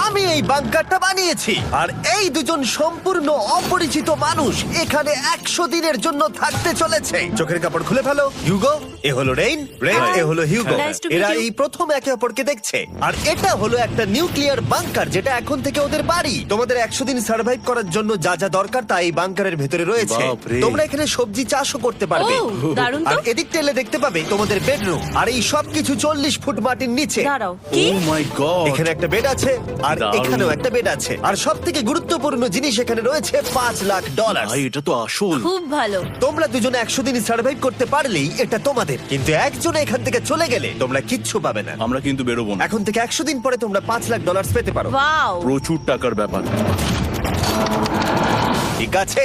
আমি এই বাংকারটা বানিয়েছি আর এই দুজন সম্পূর্ণ অপরিচিত মানুষ এখানে 100 দিনের জন্য থাকতে চলেছে। চোখের কাপড় খুলে ফেলো। হিউগো, এ হলো রেইন, এ হলো হিউগো। Nice to meet এরা you. এই প্রথম একে অপরকে দেখছে। আর এটা হলো একটা নিউক্লিয়ার বাংকার যেটা এখন থেকে ওদের বাড়ি। তোমাদের 100 দিন সার্ভাইভ করার জন্য যা যা দরকার তা এই বাংকারের ভেতরে রয়েছে। বাপরে। তোমরা এখানে সবজি চাষও করতে পারবে। ও, দারুণ তো। আর এদিক টেলে দেখতে পাবে তোমাদের বেডরুম। আর এই সবকিছু 40 ফুট মাটির নিচে। দাঁড়াও, কি? ও মাই গড, এখানে একটা বেড আছে আর দারুণ। এখানেও একটা বেড আছে। আর সব থেকে গুরুত্বপূর্ণ জিনিস এখানে রয়েছে $5,00,000। ভাই এটা তো আসল। খুব ভালো। তোমরা দুজনে 100 দিন সার্ভাইভ করতে পারলেই এটা তোমাদের, কিন্তু একজন এখান থেকে চলে গেলে তোমরা কিচ্ছু পাবে না। আমরা কিন্তু বেরোবো না, এখন থেকে 100 দিন পরে তোমরা $5,00,000 পেতে পারো। ওয়াও। প্রচুর টাকার ব্যাপার। ঠিক আছে,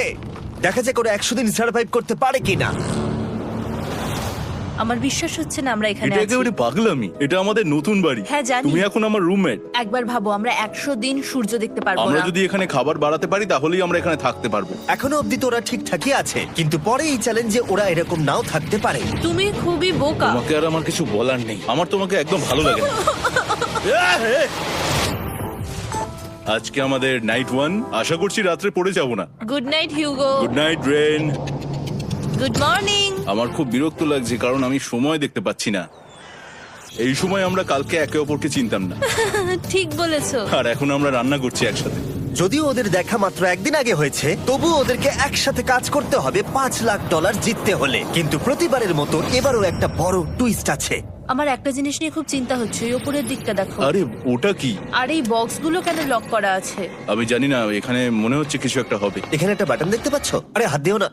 দেখা যাক ওরা 100 দিন সার্ভাইভ করতে পারে কিনা। আমার বিশ্বাস হচ্ছে না আমরা এখানে এটা আছি। একেবারে পাগলামি। এটা আমাদের নতুন বাড়ি। হ্যাঁ, জানি। তুমি এখন আমার রুমমেট। একবার ভাবো, আমরা 100 দিন সূর্য দেখতে পারবো আমরা না। যদি এখানে খাবার বাড়াতে পারি তাহলেই আমরা এখানে থাকতে পারবো। এখনো অব্দি তো ওরা ঠিকঠাকই আছে, কিন্তু পরে এই চ্যালেঞ্জে ওরা এরকম নাও থাকতে পারে। তুমি খুবই বোকা। তোমাকে আর আমার কিছু বলার নেই। আমার তোমাকে একদম ভালো লাগে না। আজকে আমাদের নাইট 1। আশা করছি রাত্রে পড়ে যাব না। Good night Hugo. Good night Ren. Good morning. আমার খুব বিরক্ত লাগছে কারণ আমি সময় দেখতে পাচ্ছি না। এই সময় আমরা কালকে একে অপরকে চিনতাম না, ঠিক বলেছো। আর এখন আমরা রান্না করছি একসাথে। যদিও ওদের দেখা মাত্র একদিন আগে হয়েছে, তবুও ওদেরকে একসাথে কাজ করতে হবে $5,00,000 জিততে হলে। কিন্তু প্রতিবারের মতো এবারও একটা বড় টুইস্ট আছে। আমার একটা জিনিস নিয়ে খুব চিন্তা হচ্ছে, ওই উপরের দিকটা দেখো। আরে ওটা কি? আর এই বক্সগুলো কেন লক করা আছে? আমি জানি না, এখানে মনে হচ্ছে কিছু একটা হবে। এখানে একটা বাটন দেখতে পাচ্ছ? আরে হাত দিও না।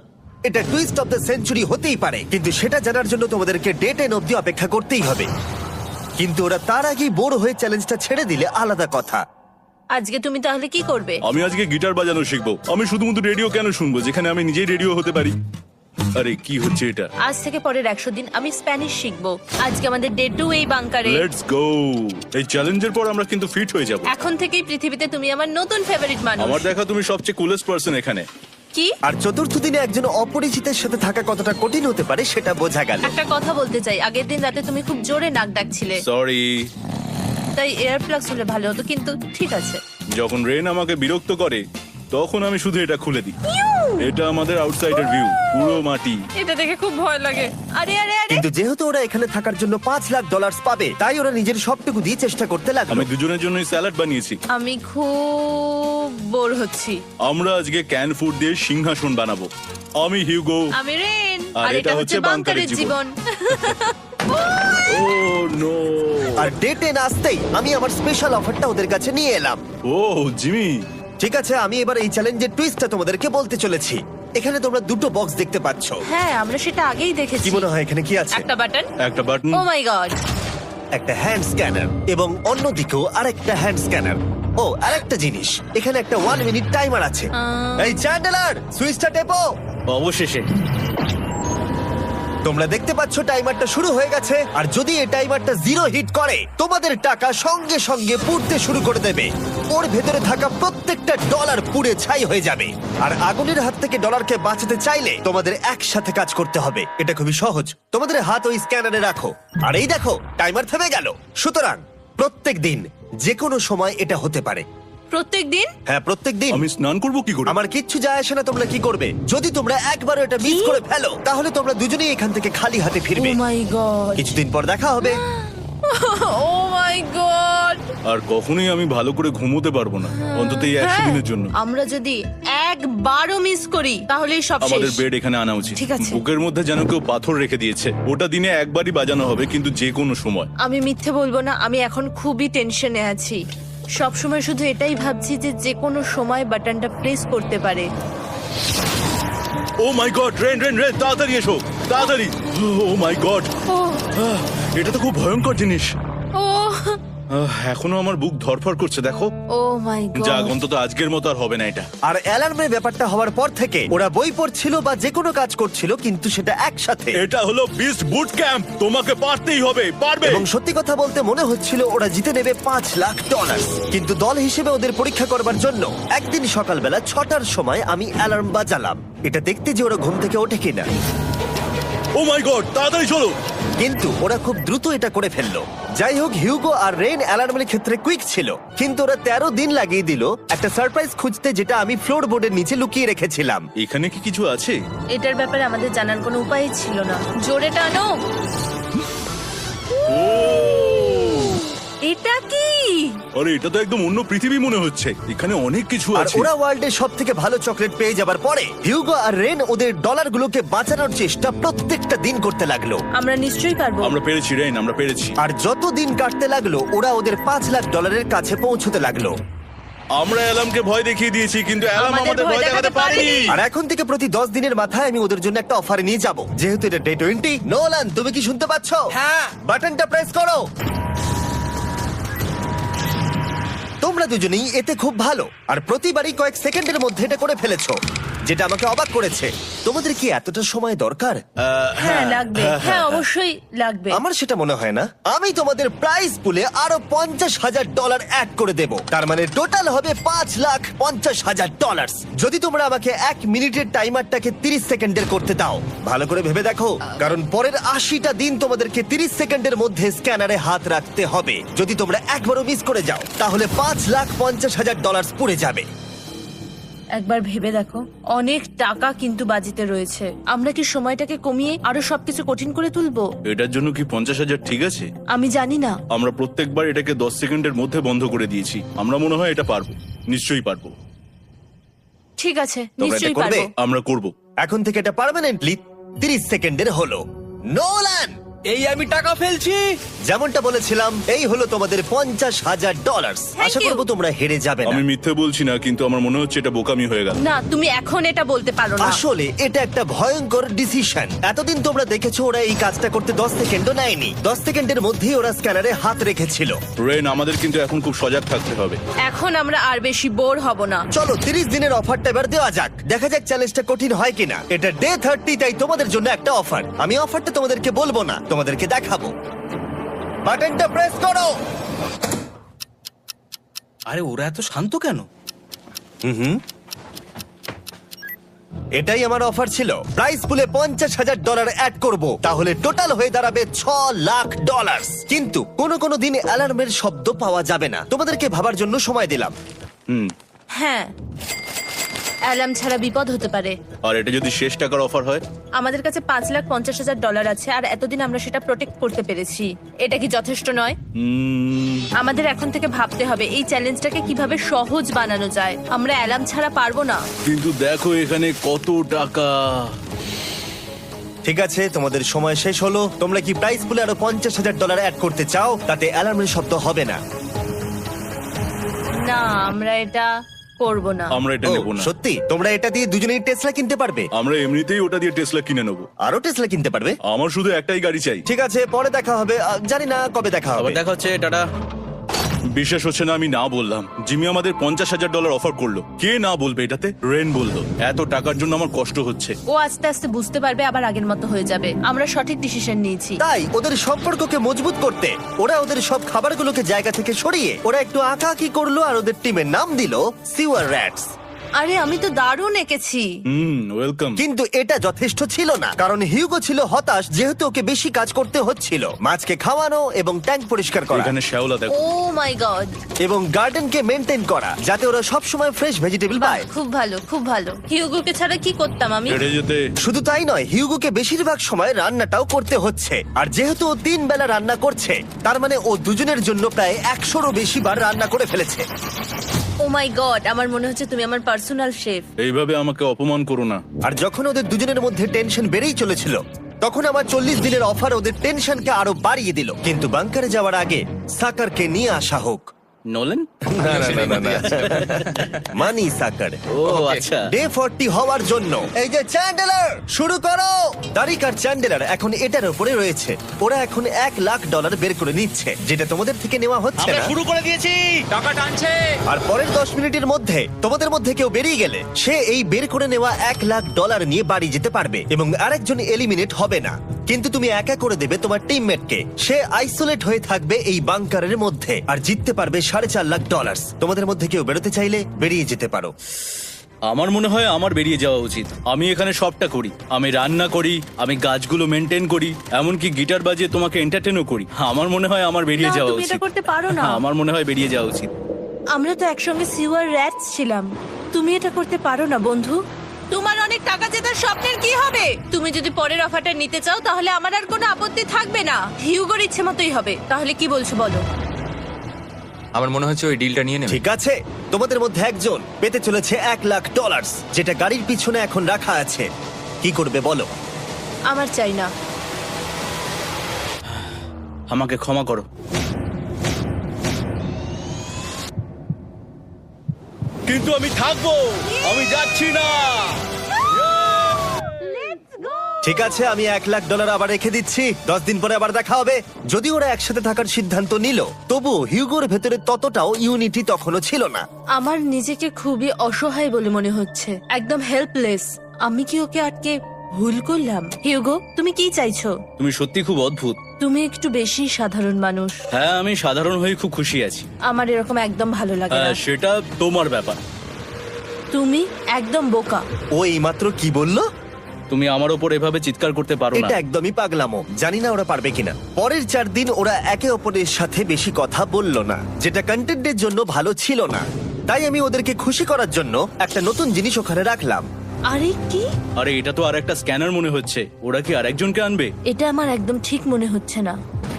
এটা টুইস্ট অফ দ্য সেঞ্চুরি হতেই পারে, কিন্তু সেটা জানার জন্য তোমাদেরকে ডে 10 অব্দি অপেক্ষা করতেই হবে। কিন্তু ওরা তার আগেই বোর হয়ে চ্যালেঞ্জটা ছেড়ে দিলে আলাদা কথা। আজকে তুমি তাহলে কি করবে? আমি আজকে গিটার বাজানো শিখবো। আমি শুধুমাত্র রেডিও কেন শুনবো যেখানে আমি নিজেই রেডিও হতে পারি? আরে কি হচ্ছে এটা? আজ থেকে পরের 100 দিন আমি স্প্যানিশ শিখবো। আজকে আমাদের ডে 2 এই বাংকারে। Let's go. এই চ্যালেঞ্জের পর আমরা কিন্তু ফিট হয়ে যাব। এখন থেকেই পৃথিবীতে তুমি আমার নতুন ফেভারিট মানুষ। আমার দেখা তুমি সবচেয়ে কুলেস্ট পারসন এখানে। কি? আর চতুর্থ দিনে একজন অপরিচিতের সাথে থাকা কতটা কঠিন হতে পারে সেটা বোঝা গেল। একটা কথা বলতে চাই, আগের দিন রাতে তুমি খুব জোরে নাক ডাকছিলে, সরি। তাই এয়ার প্লাগস হলে ভালো হতো, কিন্তু ঠিক আছে। যখন রেন আমাকে বিরক্ত করে তখন আমি শুধু এটা খুলে দিই। এটা আমাদের আউটসাইডার ভিউ, পুরো মাটি। এটা দেখে খুব ভয় লাগে। আরে আরে আরে, কিন্তু যেহেতু ওরা এখানে থাকার জন্য $5,00,000 পাবে, তাই ওরা নিজের সবটুকু দিয়ে চেষ্টা করতে লাগলো। আমি দুজনের জন্যই স্যালাড বানিয়েছি। আমি খুব বোর হচ্ছি। আমরা আজকে ক্যান ফুড দিয়ে সিংহাসন বানাবো। আমি হিউগো। আমি রেন, আর আর এটা হচ্ছে বাংকারের জীবন। ও নো। আর ডে 10 আসতেই আমি আমার স্পেশাল অফারটা ওদের কাছে নিয়ে এলাম। ও জিমি। ঠিক আছে, আমি এবার এই চ্যালেঞ্জের টুইস্টটা তোমাদেরকে বলতে চলেছি। এখানে তোমরা দুটো বক্স দেখতে পাচ্ছ। হ্যাঁ, আমরা সেটা আগেই দেখেছি। কি মনে হয় এখানে কি আছে? একটা বাটন। একটা বাটন। O my god. একটা হ্যান্ড স্ক্যানার এবং অন্যদিকেও আরেকটা হ্যান্ড স্ক্যানার। ও, আরেকটা জিনিস, এখানে একটা 1 মিনিট টাইমার আছে। এই চ্যান্ডেলার, সুইচটা টেপো। অবশেষে তোমরা দেখতে পাচ্ছ টাইমারটা শুরু হয়ে গেছে। আর যদি এই টাইমারটা 0 হিট করে, তোমাদের টাকা সঙ্গে সঙ্গে পুড়তে শুরু করে দেবে। ওর ভেতরে থাকা প্রত্যেকটা ডলার পুড়ে ছাই হয়ে যাবে। আর আগুনের হাত থেকে ডলারকে বাঁচাতে চাইলে তোমাদের একসাথে কাজ করতে হবে। এটা খুবই সহজ। তোমাদের হাত ওই স্ক্যানারে রাখো, আর এই দেখো টাইমার থেমে গেল। সুতরাং প্রত্যেক দিন যে কোনো সময় এটা হতে পারে। প্রত্যেক দিন? হ্যাঁ, প্রত্যেক দিন। আমি স্নান করব কি করে? আমার কিচ্ছু যায় আসে না তোমরা কি করবে। যদি তোমরা একবারও এটা মিস করে ফেলো, তাহলে তোমরা দুজনেই এখান থেকে খালি হাতে ও ফিরবে। মাই গড। কিছুদিন পর দেখা হবে। ও মাই গড। আর কখনোই আমি ভালো করে ঘুমোতে পারবো না, অন্তত এই 100 দিনের জন্য। আমরা যদি একবারও মিস করি তাহলেই সব আমাদের শেষ। বেড এখানে আনা উচিত। ঠিক আছে। বুকের মধ্যে যেন কেউ পাথর রেখে দিয়েছে। ওটা দিনে একবারই বাজানো হবে, কিন্তু যে কোনো সময়। আমি মিথ্যে বলবো না, আমি এখন খুবই টেনশনে আছি। সব সময় শুধু এটাই ভাবছি যে যে কোনো সময় বাটনটা প্রেস করতে পারে। ও my god, rain rain rain, তাড়াতাড়ি এসো, তাড়াতাড়ি। ও মাই গড, ও এটা তো খুব ভয়ঙ্কর জিনিস। ও এখনো আমার বুক ধরফর করছে, দেখো। ও মাই যাক, গড। অন্তত আজকের মতো আর হবে না এটা। আর অ্যালার্মের ব্যাপারটা হওয়ার পর থেকে ওরা বই পড়ছিল বা যে কোনো কাজ করছিল, কিন্তু সেটা একসাথে। এটা হলো বিস্ট বুট ক্যাম্প, তোমাকে পারতেই হবে, পারবে। এবং সত্যি কথা বলতে মনে হচ্ছিল ওরা জিতে নেবে $5,00,000। কিন্তু দল হিসেবে ওদের পরীক্ষা করবার জন্য একদিন সকালবেলা 6টার সময় আমি অ্যালার্ম বাজালাম, এটা দেখতে যে ওরা ঘুম থেকে ওঠে কিনা। ও মাই গড, তাড়াতাড়ি চলো। কিন্তু ওরা খুব দ্রুত এটা করে ফেললো। যাই হোক, হিউগো আর রেন অ্যালার্মের ক্ষেত্রে কুইক ছিল, কিন্তু ওরা 13 দিন লাগিয়ে দিল একটা সারপ্রাইজ খুঁজতে, যেটা আমি ফ্লোর বোর্ডের নিচে লুকিয়ে রেখেছিলাম। এখানে কি কিছু আছে? এটার ব্যাপারে আমাদের জানার কোনো উপায় ছিল না। জোরে টানো। এটা কি? আরে এটা তো একদম অন্য পৃথিবী মনে হচ্ছে, এখানে অনেক কিছু আর আছে। ওরা ওয়ার্ল্ডের সব থেকে ভালো চকলেট পেয়ে যাবার পরে হিউগো আর রেন ওদের ডলারগুলোকে বাঁচানোর চেষ্টা প্রত্যেকটা দিন করতে লাগলো। আমরা নিশ্চয়ই পারবো। আমরা পেরেছি রেন, আমরা পেরেছি। আর যত দিন কাটতে লাগলো, ওরা ওদের $5,00,000 কাছে পৌঁছতে লাগলো। আমরা অ্যালামকে ভয় দেখিয়ে দিয়েছি, কিন্তু অ্যালাম আমাদের আমাদের ভয় ভয় দেখাতে দেখাতে পারেনি। পারেনি। আর এখন থেকে প্রতি 10 দিনের মাথায় আমি ওদের জন্য একটা অফার নিয়ে যাব, যেহেতু এটা ডে 20। নোলান, তুমি কি শুনতে পাচ্ছ? হ্যাঁ। বাটনটা প্রেস করো। তোমরা দুজনেই এতে খুব ভালো, আর প্রতিবারই কয়েক সেকেন্ডের মধ্যে এটা করে ফেলেছো, যেটা আমাকে অবাক করেছে। তোমাদের কি এতটা সময় দরকার? হ্যাঁ লাগবে, হ্যাঁ অবশ্যই লাগবে। আমার সেটা মনে হয় না। আমি তোমাদের প্রাইস পুলে আরো $50,000 অ্যাড করে দেব, তার মানে টোটাল হবে $5,50,000। যদি তোমরা আমাকে 1 মিনিটের টাইমারটাকে 30 সেকেন্ডের করতে দাও। ভালো করে ভেবে দেখো, কারণ পরের 80টা দিন তোমাদেরকে 30 সেকেন্ডের মধ্যে স্ক্যানারে হাত রাখতে হবে। যদি তোমরা একবারও মিস করে যাও, তাহলে $5,50,000 পুড়ে যাবে। একবার ভেবে দেখো, অনেক টাকা কিন্তু বাজিতে রয়েছে। আমরা কি সময়টাকে কমিয়ে আরো সবকিছু কঠিন করে তুলবো? এটার জন্য কি 50,000 ঠিক আছে? আমি জানি না। আমরা প্রত্যেকবার এটাকে 10 সেকেন্ডের মধ্যে বন্ধ করে দিয়েছি। আমরা মনে হয় এটা পারবো, নিশ্চয়ই পারবো। ঠিক আছে, তোমরা এটা নিশ্চয়ই করবে? পারবো। আমরা করব। এখন থেকে এটা পার্মানেন্টলি 30 সেকেন্ডের হলো। নোলান, এই আমি টাকা ফেলছি। যেমনটা বলেছিলাম, এই হলো তোমাদের $50,000। Thank Asha you. করবো তোমরা হেরে যাবে না। আমি মিথ্যে বলছি না, কিন্তু আমার মনে হচ্ছে এটা বোকামি হয়ে গেল। না, তুমি এখন এটা বলতে পারো না। আসলে এটা একটা ভয়ঙ্কর ডিসিশন। এতদিন তোমরা দেখেছো ওরা এই কাজটা করতে 10 সেকেন্ডও নেয়নি। 10 সেকেন্ডের মধ্যেই ওরা স্ক্যানারে হাত রেখেছিল। রেন, আমাদের কিন্তু এখন খুব সজাগ থাকতে হবে। এখন আমরা আর বেশি বোর হব না। চলো 30 দিনের অফারটা এবার দেওয়া যাক, দেখা যাক চ্যালেঞ্জটা কঠিন হয় কিনা। এটা ডে 30, তাই তোমাদের জন্য একটা অফার। আমি অফারটা তোমাদেরকে বলবো না, তোমাদেরকে দেখাবো। বাটনটা প্রেস করো। আরে ওরা এত শান্ত কেন? এটাই আমার অফার ছিল। প্রাইস পুলে $50,000 অ্যাড করব, তাহলে টোটাল হয়ে দাঁড়াবে $6,00,000। কিন্তু কোনো দিন অ্যালার্মের শব্দ পাওয়া যাবে না। তোমাদেরকে ভাবার জন্য সময় দিলাম। হ্যাঁ, অ্যালার্ম ছাড়া বিপদ হতে পারে। আর এটা যদি শেষ টাকার অফার হয়? আমাদের কাছে $5,50,000 আছে, আর এতদিন আমরা সেটা প্রোটেক্ট করতে পেরেছি। এটা কি যথেষ্ট নয়? আমাদের এখন থেকে ভাবতে হবে এই চ্যালেঞ্জটাকে কিভাবে সহজ বানানো যায়। আমরা অ্যালার্ম ছাড়া পারবো না। কিন্তু দেখো এখানে কত টাকা। ঠিক আছে, তোমাদের সময় শেষ হলো। তোমরা কি প্রাইস পুলে আরো $50,000 অ্যাড করতে চাও? তাতে অ্যালার্মের শব্দ হবে না। না, আমরা এটা করব না। আমরা এটা ও, নেব না। সত্যি? তোমরা এটা দিয়ে দুজনেই টেসলা কিনতে পারবে? আমরা এমনিতেই ওটা দিয়ে টেসলা কিনে নেবো। আরো টেসলা কিনতে পারবে? আমার শুধু একটাই গাড়ি চাই। ঠিক আছে, পরে দেখা হবে। জানি না কবে দেখা হবে। আবার দেখা হচ্ছে, টাটা। বিশ্বাস হচ্ছে না আমি না বললাম। জিমি আমাদের $50,000 অফার করলো। কে না বলবে এটাতে? রেন বললো। এত টাকার জন্য আমার কষ্ট হচ্ছে। ও আস্তে আস্তে বুঝতে পারবে, আবার আগের মতো হয়ে যাবে। আমরা সঠিক ডিসিশন নিয়েছি। তাই ওদের সম্পর্ককে মজবুত করতে ওরা ওদের সব খাবারগুলোকে জায়গা থেকে সরিয়ে ওরা একটু আঁকাআঁকি করলো, আর ওদের টিমের নাম দিল সিওয়ার র্যাটস। আরে আমি তো দারুণ এঁকেছি। ওয়েলকাম। কিন্তু এটা যথেষ্ট ছিল না, কারণ হিউগো ছিল হতাশ, যেহেতু ওকে বেশি কাজ করতে হচ্ছিল। মাছকে খাওয়ানো এবং ট্যাঙ্ক পরিষ্কার করা এখানে শ্যাওলা দেখো। ও মাই গড, এবং গার্ডেনকে মেনটেন করা, যাতে ওরা সব সময় ফ্রেশ ভেজিটেবল পায়। খুব ভালো, খুব ভালো। হিউগোকে ছাড়া কি করতাম আমি? হেঁটে যেতে। শুধু তাই নয়, হিউগোকে বেশিরভাগ সময় রান্নাটাও করতে হচ্ছে। আর যেহেতু ও 3 বেলা রান্না করছে, তার মানে ও দুজনের জন্য প্রায় 100রও বেশি বার রান্না করে ফেলেছে। ও মাই গড, আমার মনে হচ্ছে তুমি আমার পার্সোনাল শেফ। এইভাবে আমাকে অপমান করো না। আর যখন ওদের দুজনের মধ্যে টেনশন বেড়েই চলেছিল, তখন আমার 40 দিনের অফার ওদের টেনশনকে আরো বাড়িয়ে দিল। কিন্তু বাংকারে যাওয়ার আগে সাকারকে নিয়ে আসা হোক। নোলেন? মানি সাকার। ও আচ্ছা। ডে 40 হওয়ার জন্য এই যে চ্যান্ডেলার শুরু করো। তারিক আর চ্যান্ডেলার এখন এটার উপরে রয়েছে। ওরা এখন $1,00,000 বের করে নিচ্ছে, যেটা তোমাদের থেকে নেওয়া হচ্ছে আমরা না। শুরু করে দিয়েছি, টাকা টানছে। আর পরের 10 মিনিটের মধ্যে তোমাদের মধ্যে কেউ বেরিয়ে গেলে সে এই বের করে নেওয়া $1,00,000 নিয়ে বাড়ি যেতে পারবে, এবং আরেকজন এলিমিনেট হবে না। কিন্তু তুমি একা করে দেবে তোমার টিমমেটকে। সে আইসোলেট হয়ে থাকবে এই বাংকারের মধ্যে, আর জিততে পারবে $4.5 লাখ। তোমাদের মধ্যে কেউ বেরোতে চাইলে বেরিয়ে যেতে পারো। আমার মনে হয় আমার বেরিয়ে যাওয়া উচিত। আমি এখানে সবটা করি, আমি রান্না করি, আমি গাছগুলো মেনটেন করি, এমনকি গিটার বাজিয়ে তোমাকে এন্টারটেনও করি। আমার মনে হয় আমার বেরিয়ে না, যাওয়া তুমি উচিত। এটা করতে পারো না। আমার মনে হয় বেরিয়ে যাওয়া উচিত। আমরা তো একসঙ্গে সিওয়ার র্যাটস ছিলাম। তুমি এটা করতে পারো না বন্ধু। তোমার অনেক টাকা জেতার স্বপ্নের কি হবে? তুমি যদি পরের অফারটা নিতে চাও তাহলে আমার আর কোনো আপত্তি থাকবে না। হিউগোর ইচ্ছে মতোই হবে। তাহলে কি বলছো বলো? আমার মনে হচ্ছে ওই ডিলটা নিয়ে নেবে। ঠিক আছে, তোমাদের মধ্যে একজন পেতে চলেছে $1,00,000, যেটা গাড়ির পিছনে এখন রাখা আছে। কি করবে বলো? আমার চাই না। আমাকে ক্ষমা করো। কিন্তু আমি থাকবো, আমি যাচ্ছি না। ঠিক আছে, আমি $1,00,000 আবার রেখে দিচ্ছি। 10 দিন পরে আবার দেখা হবে। যদি ওরা একসাথে থাকার সিদ্ধান্ত নিল, তবু হিউগোর ভেতরে ততটাও ইউনিটি তখনও ছিল না। আমার নিজেকে খুবই অসহায় বলে মনে হচ্ছে, একদম হেল্পলেস। আমি কি ওকে আটকে ভুল করলাম? হিউগো, তুমি কি চাইছো? তুমি সত্যি খুব অদ্ভুত। তুমি একটু বেশি সাধারণ মানুষ। হ্যাঁ, আমি সাধারণ হয়ে খুব খুশি আছি। আমার এরকম একদম ভালো লাগে না। হ্যাঁ, সেটা তোমার ব্যাপার। তুমি একদম বোকা। ও এইমাত্র কি বললো? তুমি আমার ওপর এভাবে চিৎকার করতে পারো না। এটা একদমই পাগলামো। জানি না ওরা পারবে কিনা। পরের 4 দিন ওরা একে অপরের সাথে বেশি কথা বলল না, যেটা কন্টেন্টের জন্য ভালো ছিল না। তাই আমি ওদেরকে খুশি করার জন্য একটা নতুন জিনিস ওখানে রাখলাম। আরে কি? আরে এটা তো আর একটা স্ক্যানার মনে হচ্ছে। ওরা কি আরেকজনকে আনবে? এটা আমার একদম ঠিক মনে হচ্ছে না।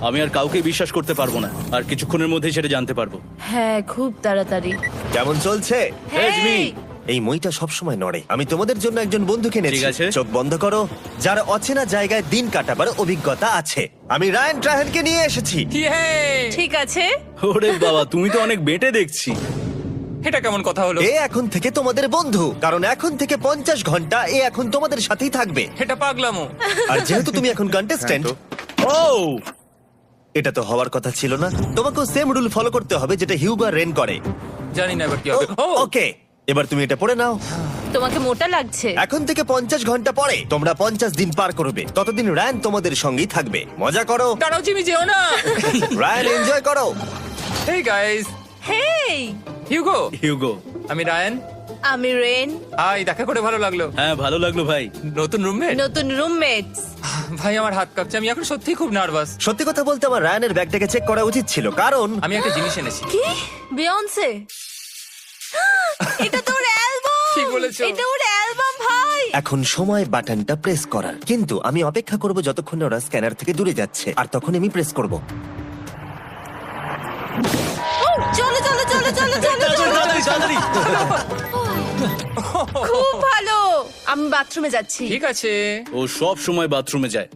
আমি আর কাউকে বিশ্বাস করতে পারবো না। আর কিছুক্ষণের মধ্যেই সেটা জানতে পারবো। হ্যাঁ, খুব তাড়াতাড়ি। কেমন চলছে? Hey, Jimmy! এই মইটা সবসময় নড়ে। আমি তোমাদের জন্য একজন বন্ধুকে এনেছি। ঠিক আছে। চোখ বন্ধ করো, যার অচেনা জায়গায় দিন কাটাবার অভিজ্ঞতা আছে। আমি রায়ান ট্রাহেনকে নিয়ে এসেছি। ইয়ে! ঠিক আছে। ওরে বাবা, তুমি তো অনেক বেটে দেখছি। এটা কেমন কথা হলো? এ এখন থেকে তোমাদের বন্ধু, কারণ এখন থেকে 50 ঘন্টা এ এখন তোমাদের সাথেই থাকবে। এটা পাগলামো। আর যেহেতু তুমি এখন কন্টেস্ট্যান্ট, ও এটা তো হওয়ার কথা ছিল না। তোমাকেও সেম রুল ফলো করতে হবে যেটা হিউগো আর রেন করে। জানি না এবার কি হবে। ও ওকে, এবার তুমি এটা পড়ে নাও। তোমাকে মোটা লাগছে। এখন থেকে 50 ঘন্টা পরে তোমরা 50 দিন পার করবে। ততদিন রায়ান তোমাদের সঙ্গেই থাকবে। মজা করো, দাঁড়াও জিমি, যেও না। রায়ান এনজয় করো। হেই গাইস, হেই, হিউগো। হিউগো। আমি রায়ান। আমি রেন। হাই, দেখা করে ভালো লাগলো। হ্যাঁ, ভালো লাগলো ভাই। নতুন রুমমেট। নতুন রুমমেটস। ভাই, আমার হাত কাঁপছে। আমি এখন সত্যি খুব নার্ভাস। সত্যি কথা বলতে আমার রায়ানের ব্যাগটাকে চেক করা উচিত ছিল, কারণ আমি একটা জিনিস এনেছি। কি? বিয়ন্সে? এটা তোর অ্যালবাম। ঠিক বলেছো। এটা ওর অ্যালবাম ভাই। এখন সময় বাটনটা প্রেস করার। কিন্তু আমি অপেক্ষা করব যতক্ষণ না ওরা স্ক্যানার থেকে দূরে যাচ্ছে, আর তখন আমি প্রেস করব। ও, চলো চলো চলো চলো চলো চলো। তাড়াতাড়ি। খুব ভালো। আমি বাথরুমে যাচ্ছি। ঠিক আছে। ও সব সময় বাথরুমে যায়।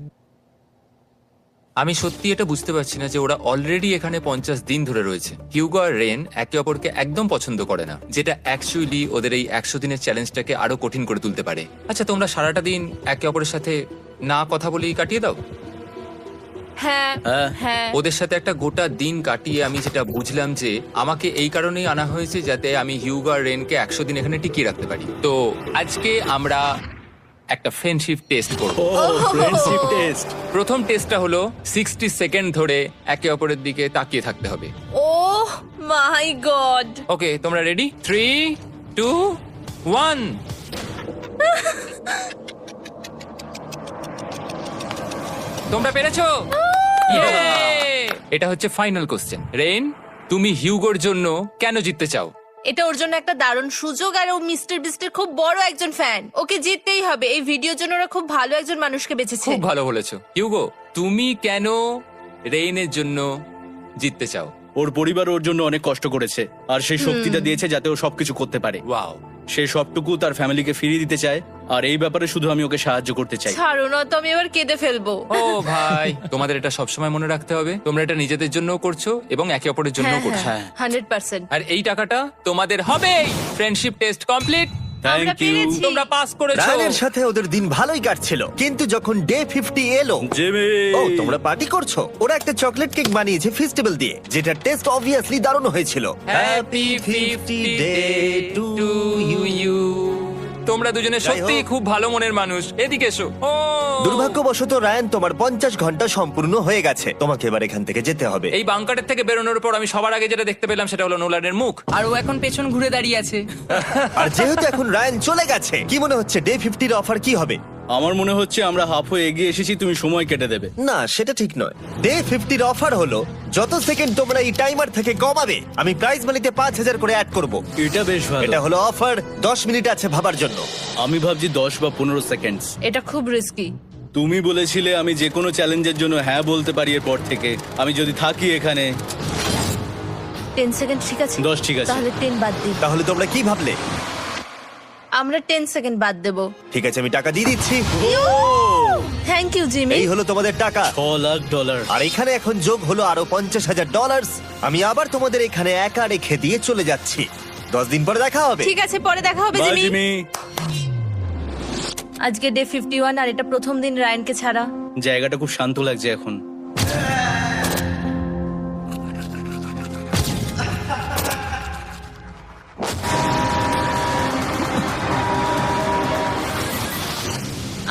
আমি সত্যি এটা বুঝতে পারছি না যে ওরা অলরেডি এখানে 50 দিন ধরে রয়েছে। হিউগো আর রেন একে অপরকে একদম পছন্দ করে না, যেটা অ্যাকচুয়ালি ওদের এই 100 দিনের চ্যালেঞ্জটাকে আরো কঠিন করে তুলতে পারে। আচ্ছা, তোমরা সারাটা দিন একে অপরের সাথে না কথা বলেই কাটিয়ে দাও? হ্যাঁ হ্যাঁ। হ্যাঁ। ওদের সাথে একটা গোটা দিন কাটিয়ে আমি যেটা বুঝলাম যে আমাকে এই কারণেই আনা হয়েছে যাতে আমি হিউগো আর রেনকে 100 দিন এখানে টিকিয়ে রাখতে পারি। তো আজকে আমরা একটা ফ্রেন্ডশিপ টেস্ট করব। ও ফ্রেন্ডশিপ টেস্ট। প্রথম টেস্টটা হলো 60 সেকেন্ড ধরে একে অপরের দিকে তাকিয়ে থাকতে হবে। ওহ মাই গড। ওকে, তোমরা রেডি? 3, 2, 1। তোমরা পেরেছো? Yay! এটা হচ্ছে ফাইনাল কোশ্চেন। রেন, তুমি হিউগোর জন্য কেন জিততে চাও? এটা ওর জন্য একটা দারুণ সুযোগ, আর ও মিস্টার বিস্টের খুব বড় একজন ফ্যান। ওকে জিততেই হবে। এই ভিডিওর জন্য ওরা খুব ভালো একজন মানুষকে বেছেছে। খুব ভালো বলেছো। হিউগো, তুমি কেন রেইনের জন্য জিততে চাও? ওর পরিবার ওর জন্য অনেক কষ্ট করেছে, আর সেই শক্তিটা দিয়েছে যাতে ও সবকিছু করতে পারে। ওয়াও। সে সবটুকু তার ফ্যামিলিকে ফিরিয়ে দিতে চায়, আর এই ব্যাপারে শুধু আমি ওকে সাহায্য করতে চাই। ছাড়ো না তো, আমি এবার কেঁদে ফেলবো। ও ভাই, তোমাদের এটা সবসময় মনে রাখতে হবে। তোমরা এটা নিজেদের জন্যও করছো এবং একে অপরের জন্যও করছো। হ্যাঁ। 100%। আর এই টাকাটা তোমাদের হবে। Friendship test complete. আমরা থ্যাংক ইউ পেরেছি। তোমরা পাস করেছো। রায়ানের সাথে ওদের দিন ভালোই কাটছিল, কিন্তু যখন ডে 50 এলো, জিমি। ও তোমরা পার্টি করছো। ওরা একটা চকলেট কেক বানিয়েছে ফেস্টিভ্যাল দিয়ে, যেটা টেস্ট অবভিয়াসলি দারুণ হয়েছিল। Happy 50 day to you. তোমরা দুজনে যাই সত্যি হোক। খুব ভালো মনের মানুষ, এদিকে এসো। ও দুর্ভাগ্যবশত রায়ান, তোমার 50 ঘন্টা সম্পূর্ণ হয়ে গেছে। তোমাকে এবার এখান থেকে যেতে হবে। এই বাংকারের থেকে বেরোনোর পর আমি সবার আগে যেটা দেখতে পেলাম সেটা হলো নোলানের মুখ। আর ও এখন পেছন ঘুরে দাঁড়িয়ে আছে। আর যেহেতু এখন রায়ান চলে গেছে, কি মনে হচ্ছে ডে 50 অফার কি হবে? আমার মনে হচ্ছে আমরা হাফ হয়ে এগিয়ে এসেছি, তুমি সময় কেটে দেবে। না, সেটা ঠিক নয়। ডে 50 অফার হলো যত সেকেন্ড তোমরা এই টাইমার থেকে কমাবে, আমি প্রাইজ মানিতে 5000 করে অ্যাড করব। এটা বেশ ভালো। এটা হলো অফার। 10 মিনিট আছে ভাবার জন্য। আমি ভাবছি 10 বা 15 সেকেন্ডস। এটা খুব রিস্কি। তুমি বলেছিলে আমি যে কোনো চ্যালেঞ্জের জন্য হ্যাঁ বলতে পারি এরপর থেকে। আমি যদি থাকি এখানে 10 সেকেন্ড ঠিক আছে? 10 ঠিক আছে। তাহলে 10 বাদ দিই। তাহলে তোমরা কি ভাবলে? আমরা 10 সেকেন্ড বাদ দেব। ঠিক আছে, আমি টাকা দিয়ে দিচ্ছি। Thank you Jimmy. এই হলো তোমাদের টাকা। $6,00,000। আর এখানে এখন যোগ হলো আরো $50,000। আমি আবার তোমাদের এখানে একা রেখে দিয়ে চলে যাচ্ছি। 10 দিন পরে দেখা হবে। ঠিক আছে, পরে দেখা হবে বাই জিমি। জিমি। আজকে ডে 51 আর এটা প্রথম দিন রায়ানকে ছাড়া। জায়গাটা খুব শান্ত লাগছে এখন।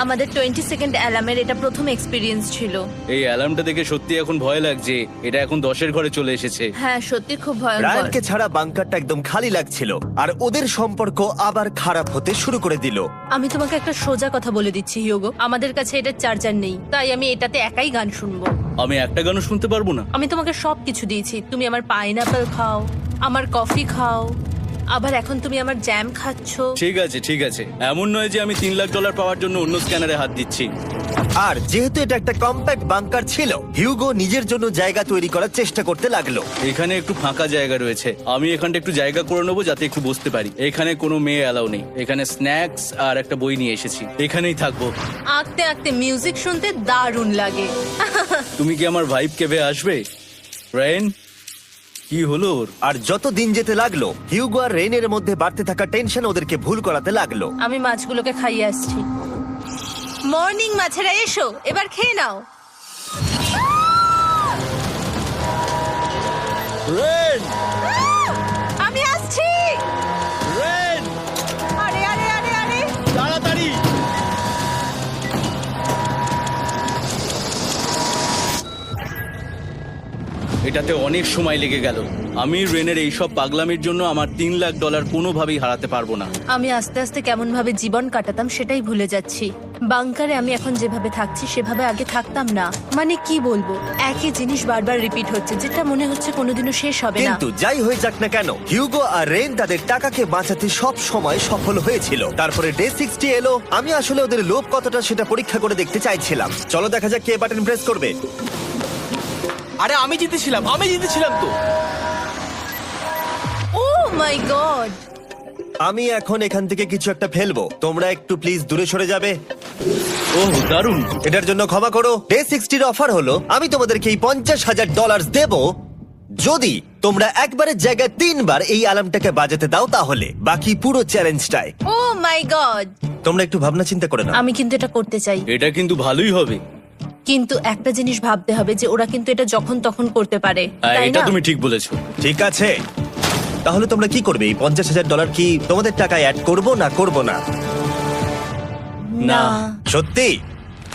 আমাদের 20 সেকেন্ড অ্যালার্মের এটা প্রথম এক্সপিরিয়েন্স ছিল। এই অ্যালার্মটা দেখে সত্যি এখন ভয় লাগছে। এটা এখন 10-এর ঘরে চলে এসেছে। হ্যাঁ, সত্যি খুব ভয়ঙ্কর। রায়ানকে ছাড়া বাংকারটা একদম খালি লাগছিল, আর ওদের সম্পর্ক আবার খারাপ হতে শুরু করে দিল। আমি তোমাকে একটা সোজা কথা বলে দিচ্ছি হিউগো, আমাদের কাছে এটা চার্জার নেই, তাই আমি এটাতে একাই গান শুনবো। আমি একটা গানও শুনতে পারবো না। আমি তোমাকে সবকিছু দিয়েছি, তুমি আমার পাইনাপেল খাও, আমার কফি খাও, আবার এখন তুমি আমার জ্যাম খাচ্ছো। ঠিক আছে ঠিক আছে, এমন নয় যে আমি $3,00,000 পাওয়ার জন্য অন্য স্ক্যানারে হাত দিচ্ছি। আর যেহেতু এটা একটা কম্প্যাক্ট বাংকার ছিল, হিউগো নিজের জন্য জায়গা তৈরি করার চেষ্টা করতে লাগলো। এখানে একটু ফাঁকা জায়গা রয়েছে, আমি এখানটা একটু জায়গা করে নেবো যাতে একটু বসতে পারি। এখানে কোনো মেয়ে অ্যালাউ নেই। এখানে স্ন্যাক্স আর একটা বই নিয়ে এসেছি, এখানেই থাকবো। আঁকতে আঁকতে মিউজিক শুনতে দারুণ লাগে। তুমি কি আমার ভাইব কেভে আসবে? রেন, কি হলো ওর? আর যত দিন যেতে লাগলো, হিউগো আর রেনের মধ্যে বাড়তে থাকা টেনশন ওদেরকে ভুল করাতে লাগলো। আমি মাছগুলোকে খাইয়ে আসছি। মর্নিং মাছেরা, এসো এবার খেয়ে নাও। রেন, আমি আসছি। রেন, আরে আরে আরে আরে, তাড়াতাড়ি! এটাতে অনেক সময় লেগে গেল। আমি রেনের এইসব পাগলামির জন্য আমার $3,00,000 কোনোভাবেই হারাতে পারবো না। আমি আস্তে আস্তে কেমন ভাবে জীবন কাটাতাম সেটাই ভুলে যাচ্ছি। বাংকারে আমি এখন যেভাবে থাকছি সেভাবে আগে থাকতাম না। মানে কি বলবো, একই জিনিস বারবার রিপিট হচ্ছে, যেটা মনে হচ্ছে কোনোদিনও শেষ হবে না। কিন্তু যাই হয়ে যাক না কেন, হিউগো আর রেন তাদের টাকাকে বাঁচাতে সব সময় সফল হয়েছিল। তারপরে ডে 60 এলো। আমি আসলে ওদের লোভ কতটা সেটা পরীক্ষা করে দেখতে চাইছিলাম। চলো দেখা যাক কে বাটন প্রেস করবে। আরে আমি জিতেছিলাম তো। ও মাই গড! আমি এখন এখান থেকে কিছু একটা ফেলবো, তোমরা একটু প্লিজ দূরে সরে যাবে। ওহ দারুণ। এটার জন্য ক্ষমা করো। ডে 60 অফার হলো আমি তোমাদেরকে এই $50,000 দেব যদি তোমরা একবারের জায়গায় 3 বার এই অ্যালার্মটাকে বাজাতে দাও, তাহলে বাকি পুরো চ্যালেঞ্জটাই। ও মাই গড! তোমরা একটু ভাবনা চিন্তা করে নাও। আমি কিন্তু এটা করতে চাই, এটা কিন্তু ভালোই হবে। কিন্তু একটা জিনিস ভাবতে হবে যে ওরা কিন্তু এটা যখন তখন করতে পারে, হ্যাঁ, তাই এটা না? তুমি ঠিক বলেছো। ঠিক আছে, তাহলে তোমরা কি করবে? এই $50,000 কি তোমাদের টাকায় অ্যাড করবো না করবো না? না, সত্যি?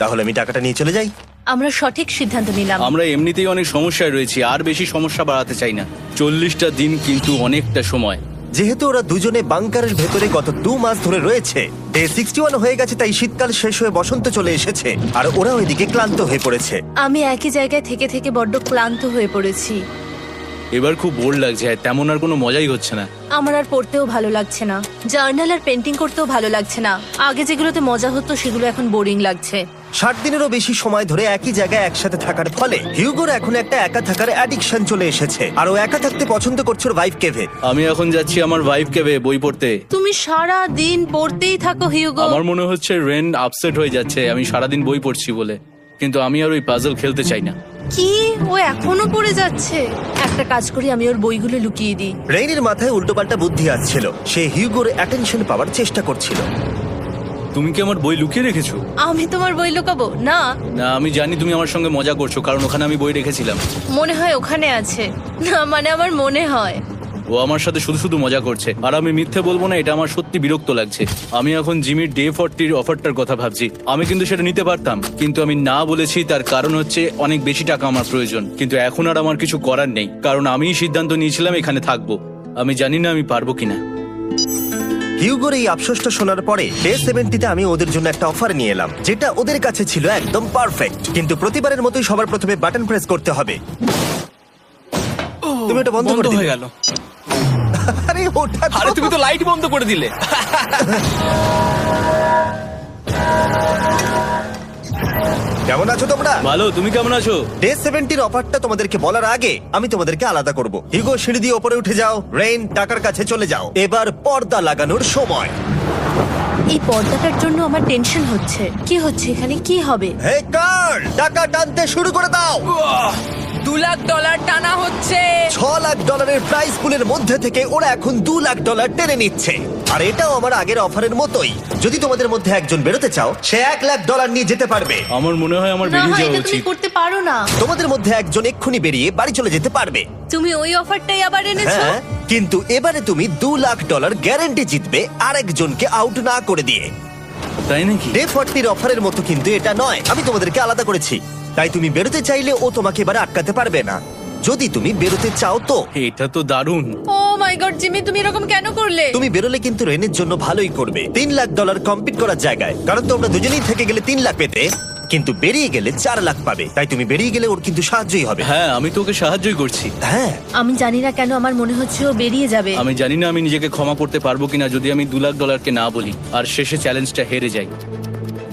তাহলে আমি টাকাটা নিয়ে চলে যাই। আমরা সঠিক সিদ্ধান্ত নিলাম। আমরা এমনিতেই অনেক সমস্যায় রয়েছি, আর বেশি সমস্যা বাড়াতে চাই না। 40টা দিন কিন্তু অনেকটা সময়। যেহেতু ওরা দুজনে বাংকারের ভেতরে গত 2 মাস ধরে রয়েছে, ডে 61 হয়ে গেছে, তাই শীতকাল শেষ হয়ে বসন্ত চলে এসেছে, আর ওরা ওইদিকে ক্লান্ত হয়ে পড়েছে। আমি একই জায়গায় থেকে থেকে বড্ড ক্লান্ত হয়ে পড়েছি। এবার খুব বোর লাগছে, আর তেমন আর কোনো মজাই হচ্ছে না। আমার আর পড়তেও ভালো লাগছে না, জার্নাল আর পেন্টিং করতেও ভালো লাগছে না। আগে যেগুলোতে মজা হতো সেগুলো এখন বোরিং লাগছে। 60 দিনেরও বেশি সময় ধরে একই জায়গায় একসাথে থাকার ফলে হিউগোর এখন একটা একা থাকার অ্যাডিকশন চলে এসেছে, আর ও একা থাকতে পছন্দ করছে ওর ভাইফ কেভে। আমি এখন যাচ্ছি আমার ভাইব কেভে বই পড়তে। তুমি সারা দিন পড়তেই থাকো হিউগো। আমার মনে হচ্ছে রেন আপসেট হয়ে যাচ্ছে আমি সারাদিন বই পড়ছি বলে, কিন্তু আমি আর ওই পাজল খেলতে চাই না। কি, ও এখনো পড়ে যাচ্ছে? একটা কাজ করি, আমি ওর বইগুলো লুকিয়ে দিই। রেইনের মাথায় উল্টোপাল্টা বুদ্ধি আসছিল। সে হিউগোর অ্যাটেনশন পাওয়ার চেষ্টা করছিল। তুমি কি আমার বই লুকিয়ে রেখেছো? আমি তোমার বই লুকাবো না। না, আমি জানি তুমি আমার সঙ্গে মজা করছো, কারণ ওখানে আমি বই রেখেছিলাম। মনে হয় ওখানে আছে। না মানে আমার মনে হয়। ও আমার সাথে শুধু শুধু মজা করছে, আর আমি মিথ্যে বলবো না, এটা আমার সত্যি বিরক্ত লাগছে। আমি এখন জিমির ডে 40 অফারটার কথা ভাবছি। আমি কিন্তু সেটা নিতে পারতাম, কিন্তু আমি না বলেছি। তার কারণ হচ্ছে অনেক বেশি টাকা আমার প্রয়োজন, কিন্তু এখন আর আমার কিছু করার নেই, কারণ আমিই সিদ্ধান্ত নিয়েছিলাম এখানে থাকবো। আমি জানি না আমি পারবো কিনা। হিউগোর এই আফসোসটা শোনার পরে ডে 70-তে আমি ওদের জন্য একটা অফার নিয়ে এলাম, যেটা ওদের কাছে ছিল একদম পারফেক্ট। কিন্তু প্রতিবারের মতোই সবার প্রথমে বাটন প্রেস করতে হবে। তুমি এটা বন্ধ করে হয়ে দিলে। গেল। আরে ওটা তো- আরে তুমি তো লাইট বন্ধ করে দিলে। কেমন আছো তোমরা? ভালো, তুমি কেমন আছো? ডে 70-র অফারটা তোমাদেরকে বলার আগে আমি তোমাদেরকে আলাদা করব। হিগো, সিঁড়ি দিয়ে ওপরে উঠে যাও। রেইন, টাকার কাছে চলে যাও। এবার পর্দা লাগানোর সময়। এই পর্দাটার জন্য আমার টেনশন হচ্ছে। কি হচ্ছে এখানে, কি হবে? হে কার্ল, টাকা টানতে শুরু করে দাও। $2 লাখ টানা হচ্ছে। $6 লাখ প্রাইস পুলের মধ্যে থেকে ওরা এখন $2 লাখ টেনে নিচ্ছে। আর এটাও আমার আগের অফারের মতোই। যদি তোমাদের মধ্যে একজন বেরোতে চাও, সে $1 লাখ নিয়ে যেতে পারবে। আমার মনে হয় আমার না, বেরিয়ে যাওয়া এটা তুমি উচিত। করতে পারো না। তোমাদের মধ্যে একজন এক্ষুনি বেরিয়ে বাড়ি চলে যেতে পারবে। তুমি ওই অফারটাই আবার এনেছো। হ্যাঁ, কিন্তু এবারে তুমি $2 লাখ গ্যারান্টি জিতবে আরেকজনকে আউট না করে দিয়ে। তাই নাকি? ডে 40-র অফারের মতো কিন্তু এটা নয়। আমি তোমাদেরকে আলাদা করেছি, তাই তুমি বেরোতে চাইলে ও তোমাকে এবারে আটকাতে পারবে না। যদি তুমি বেরোতে চাও তো। এটা তো দারুণ। ও মাই গড জিমি, তুমি এরকম কেন করলে? তুমি বেরোলে কিন্তু রেনের জন্য ভালোই করবে। $3 লাখ কম্পিট করার জায়গায়, কারণ তোমরা দুজনেই থেকে গেলে 3 লাখ পেতে, কিন্তু বেরিয়ে গেলে 4 লাখ পাবে। তাই তুমি বেরিয়ে গেলে ওর কিন্তু সাহায্যই হবে। হ্যাঁ, আমি তোকে সাহায্যই করছি। হ্যাঁ, আমি জানি না কেন আমার মনে হচ্ছে ও বেরিয়ে যাবে। আমি জানি না আমি নিজেকে ক্ষমা করতে পারবো কিনা যদি আমি $2 লাখ না বলি আর শেষে চ্যালেঞ্জটা হেরে যাই।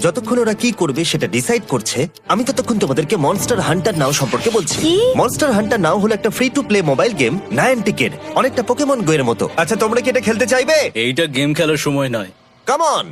যতক্ষণ ওরা কি করবে সেটা ডিসাইড করছে, আমি ততক্ষণ তোমাদেরকে মনস্টার হান্টার নাও সম্পর্কে বলছি। কি? মনস্টার হান্টার নাও হলো একটা free to play mobile game, নায়ান্টিকের, অনেকটা পোকেমন গো এর মতো। আচ্ছা, তোমরা কি এটা খেলতে চাইবে? এইটা গেম খেলার সময় নয়। Come on.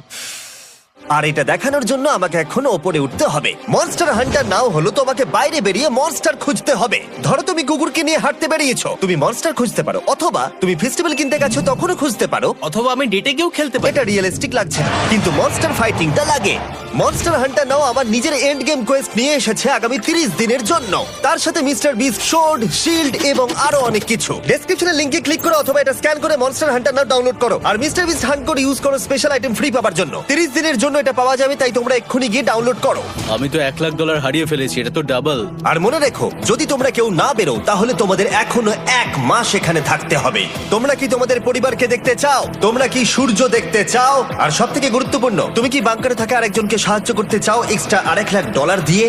আর এটা দেখানোর জন্য আমাকে এখন ওপরে উঠতে হবে। মনস্টার হান্টার নাও হলো তোমাকে বাইরে বেরিয়ে মনস্টার খুঁজতে হবে। ধরো তুমি কুকুরকে নিয়ে হাঁটতে বেরিয়েছো, তুমি মনস্টার খুঁজতে পারো, অথবা তুমি ফেস্টিভ্যাল কিনতে গেছো তখনও খুঁজতে পারো। অথবা আমি ডেটে গিয়েও খেলতে পারি। এটা রিয়েলিস্টিক লাগছে না, কিন্তু মনস্টার ফাইটিংটা লাগে। মনস্টার হান্টার নাও আমার নিজের এন্ড গেম কোয়েস্ট নিয়ে এসেছে আগামী 30 দিনের জন্য। তার সাথে মিস্টার বিস্ট সোর্ড, শিল্ড এবং আরো অনেক কিছু। ডেসক্রিপশনে লিংকে ক্লিক করো অথবা এটা স্ক্যান করে মনস্টার হান্টার নাও ডাউনলোড করো। আর mister Beast hunt code use করো স্পেশাল আইটেম ফ্রি পাওয়ার জন্য। 30 দিনের জন্য এটা পাওয়া যাবে, তাই তোমরা এক্ষুনি গিয়ে ডাউনলোড করো। আমি তো $1 লাখ হারিয়ে ফেলেছি, এটা তো ডাবল। আর মনে রেখো, যদি তোমরা কেউ না বেরো তাহলে তোমাদের এখনো 1 মাস এখানে থাকতে হবে। তোমরা কি তোমাদের পরিবারকে দেখতে চাও? তোমরা কি সূর্য দেখতে চাও? আর সবথেকে গুরুত্বপূর্ণ, তুমি কি বাংকারে থাকা আরেকজনকে সাহায্য করতে চাও এক্সট্রা $1 লাখ দিয়ে?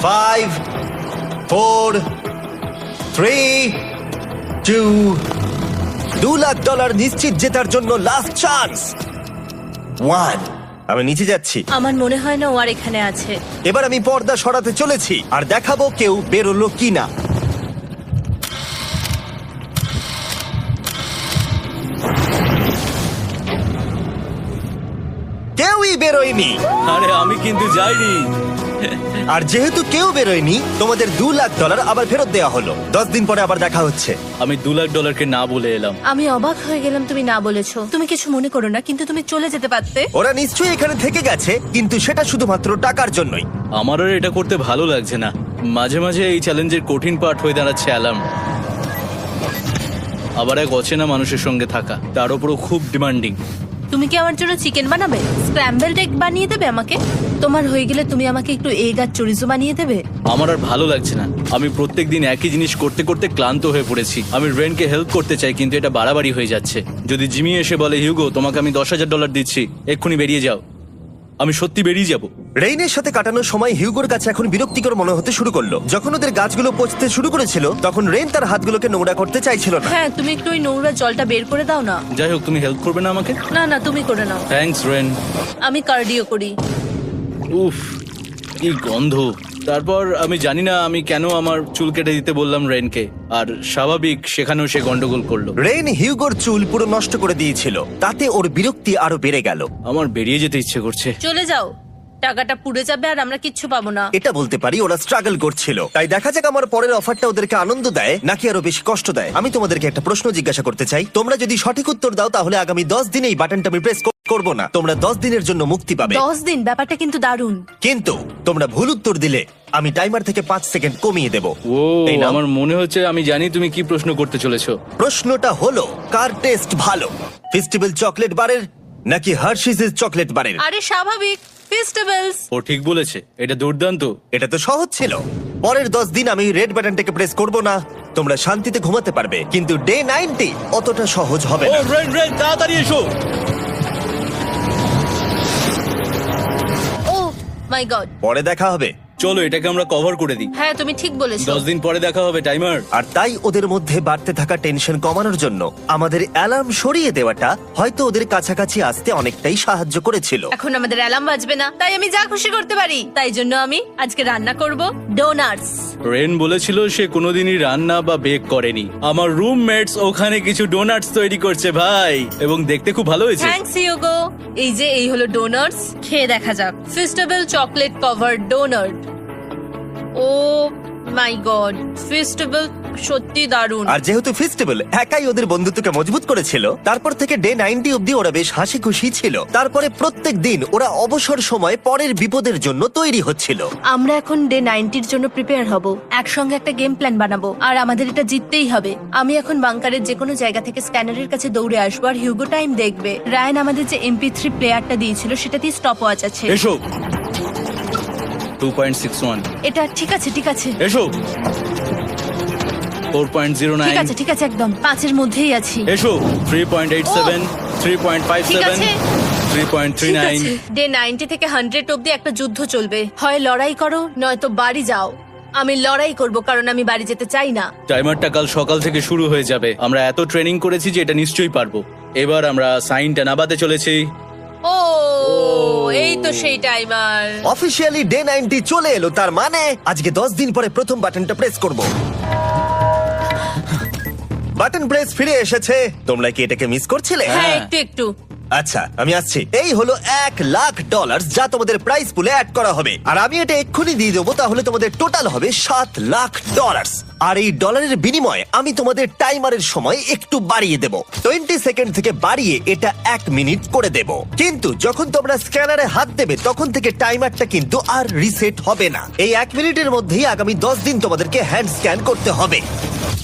5 4 3 2 $2 লাখ নিশ্চিত জেতার জন্য লাস্ট চান্স। 1। আমি নিচে যাচ্ছি। আমার মনে হয় না ও আর এখানে আছে। এবার আমি পর্দা সরাতে চলেছি আর দেখাবো কেউ বেরোলো কিনা। কেউই বেরোয়নি। আরে আমি কিন্তু যাইনি। আর যেহেতু কেউ বেরোয়নি, তোমাদের $2 লাখ আবার ফেরত দেওয়া হলো। 10 দিন পরে আবার দেখা হচ্ছে। আমি $2 লাখ না বলে এলাম। আমি অবাক হয়ে গেলাম তুমি না বলেছো। তুমি কিছু মনে করো না, কিন্তু তুমি চলে যেতে পারতে। ওরা নিশ্চয়ই এখানে থেকে গেছে, কিন্তু সেটা শুধুমাত্র টাকার জন্যই। আমার আর এটা করতে ভালো লাগছে না। মাঝে মাঝে এই চ্যালেঞ্জের কঠিন পার্ট হয়ে দাঁড়াচ্ছে অ্যালার্ম। আবার এক অচেনা মানুষের সঙ্গে থাকা, তার উপরও খুব ডিমান্ডিং। তুমি কি আমার জন্য চিকেন বানাবে? স্ক্র্যাম্বলড এগ বানিয়ে দেবে আমাকে? তোমার হয়ে গেলে তুমি আমাকে একটু এগ আর চরিজো বানিয়ে দেবে? আমার আর ভালো লাগছে না। আমি প্রত্যেকদিন একই জিনিস করতে করতে ক্লান্ত হয়ে পড়েছি। আমি রেনকে হেল্প করতে চাই, কিন্তু এটা বাড়াবাড়ি হয়ে যাচ্ছে। যদি জিমি এসে বলে, হিউগো তোমাকে আমি $10,000 দিচ্ছি, এক্ষুনি বেরিয়ে যাও, আমি সত্যি বেরিয়ে যাব। রেইনের সাথে কাটানোর সময় হিউগোর কাছে এখন বিরক্তিকর মনে হতে শুরু করলো। যখন ওদের গাছগুলো পচতে শুরু করেছিল, তখন রেইন তার হাতগুলোকে নোংরা করতে চাইছিল না। হ্যাঁ, তুমি একটু ওই নোংরা জলটা বের করে দাও না। যাই হোক, তুমি হেল্প করবে না আমাকে? না না, তুমি করে নাও। Thanks Ren. আমি কার্ডিও করি। উফ, কি গন্ধ। তারপর আমি জানি না আমি কেন আমার চুল কেটে দিতে বললাম রেনকে, আর স্বাভাবিক সেখানেও সে গন্ডগোল করলো। রেইন হিউগোর চুল পুরো নষ্ট করে দিয়েছিল, তাতে ওর বিরক্তি আরো বেড়ে গেল। আমার বেরিয়ে যেতে ইচ্ছে করছে। চলে যাও, টাকাটা পুড়ে যাবে আর আমরা কিচ্ছু পাবো না। এটা বলতে পারি ওরা স্ট্রাগল করছিল। তাই দেখা যাক আমার পরের অফারটা ওদেরকে আনন্দ দেয় নাকি আরো বেশি কষ্ট দেয়। আমি তোমাদেরকে একটা প্রশ্ন জিজ্ঞাসা করতে চাই, তোমরা যদি সঠিক উত্তর দাও তাহলে আগামী 10 দিনে এই বাটনটা আমি প্রেস করব না, তোমরা 10 দিনের জন্য মুক্তি পাবে। 10 দিন, ব্যাপারটা কিন্তু দারুণ। কিন্তু তোমরা ভুল উত্তর দিলে আমি টাইমার থেকে 5 সেকেন্ড কমিয়ে দেব। ও এই নাও। আমার মনে হচ্ছে আমি জানি তুমি কি প্রশ্ন করতে চলেছো। প্রশ্নটা হলো, কার টেস্ট ভালো, ফেস্টিভ্যাল চকলেট বারের নাকি হার্শিসের চকলেট বারের? আরে স্বাভাবিক, ফেস্টিভ্যালস। ও ঠিক বলেছে, এটা দুর্দান্ত। এটা তো সহজ ছিল। পরের 10 দিন আমি রেড বাটনটাকে প্রেস করব না, তোমরা শান্তিতে ঘুমাতে পারবে। কিন্তু ডে 90 অতটা সহজ হবে ও না। রেন রেন তাড়াতাড়ি এসো। ও মাই গড। পরে দেখা হবে। চলো এটাকে আমরা কভার করে দিই। হ্যাঁ, তুমি ঠিক বলেছো। 10 দিন পরে দেখা হবে টাইমার। আর তাই ওদের মধ্যে বাড়তে থাকা টেনশন কমানোর জন্য আমাদের অ্যালার্ম সরিয়ে দেওয়াটা হয়তো ওদের কাছাকাছি আসতে অনেকটাই সাহায্য করেছিল। এখন আমাদের অ্যালার্ম বাজবে না, তাই আমি যা খুশি করতে পারি। তাই জন্য আমি আজকে রান্না করব ডোনাটস। রেন বলেছিল সে কোনোদিনই রান্না বা বেক করেনি। আমার রুমমেটস ওখানে কিছু ডোনাটস তৈরি করছে ভাই, এবং দেখতে খুব ভালো হয়েছে। Thanks Yugo. এই হলো ডোনাটস, খেয়ে দেখা যাক। Festival chocolate cover donut. Oh my god, festival সত্যি দারুণ। আর যেহেতু ফেস্টিভ্যাল একাই ওদের বন্ধুত্বকে মজবুত করেছিল, তারপর থেকে ডে 90 অব্দি ওরা বেশ হাসি খুশি ছিল। তারপরে প্রত্যেক দিন ওরা অবসর সময় পরের বিপদের জন্য তৈরি হচ্ছিল। আমরা এখন ডে 90 এর জন্য প্রিপেয়ার হব। একসঙ্গে একটা গেম প্ল্যান বানাবো, আর আমাদের এটা জিততেই হবে। আমি এখন বাংকারের যে কোনো জায়গা থেকে স্ক্যানারের কাছে দৌড়ে আসবো, আর হিউগো টাইম দেখবে। রায়ান আমাদের যে MP3 প্লেয়ারটা দিয়েছিল সেটাতেই স্টপ ওয়াচ আছে। এসো। 2.61। এটা ঠিক আছে, ঠিক আছে, এসো। 4.09। ঠিক আছে, ঠিক আছে, একদম 5 এর মধ্যেই আছি। এসো। 3.87। ঠিক 3.57। আছে। 3.39। ডে 90 থেকে 100 অব্দি একটা যুদ্ধ চলবে। হয় লড়াই করো, নয়তো বাড়ি যাও। আমি লড়াই করব, কারণ আমি বাড়ি যেতে চাই না। টাইমারটা কাল সকাল থেকে শুরু হয়ে যাবে। আমরা এত ট্রেনিং করেছি যে এটা নিশ্চয়ই পারবো। এবার আমরা সাইনটা নামাতে চলেছি। ও এই তো সেই টাইমার। অফিসিয়ালি ডে 90 চলে এলো, তার মানে আজকে 10 দিন পরে প্রথম বাটনটা প্রেস করব। বাটন প্রেস ফিরে এসেছে। তোমরা কি এটাকে মিস করছিলে? হ্যাঁ, একটু একটু। আচ্ছা, আমি আসছি। এই হলো $1,00,000 যা তোমাদের প্রাইস পুলে অ্যাড করা হবে। আর আমি এটা এক্ষুনি দিয়ে দেবো, তাহলে তোমাদের টোটাল হবে $7,00,000। আর এই ডলারের বিনিময়ে আমি তোমাদের টাইমারের সময় একটু বাড়িয়ে দেব। 20 সেকেন্ড থেকে বাড়িয়ে এটা 1 মিনিট করে দেব। কিন্তু যখন তোমরা স্ক্যানারে হাত দেবে তখন থেকে টাইমারটা কিন্তু আর রিসেট হবে না। এই 1 মিনিটের মধ্যেই আগামী 10 দিন তোমাদেরকে হ্যান্ড স্ক্যান করতে হবে।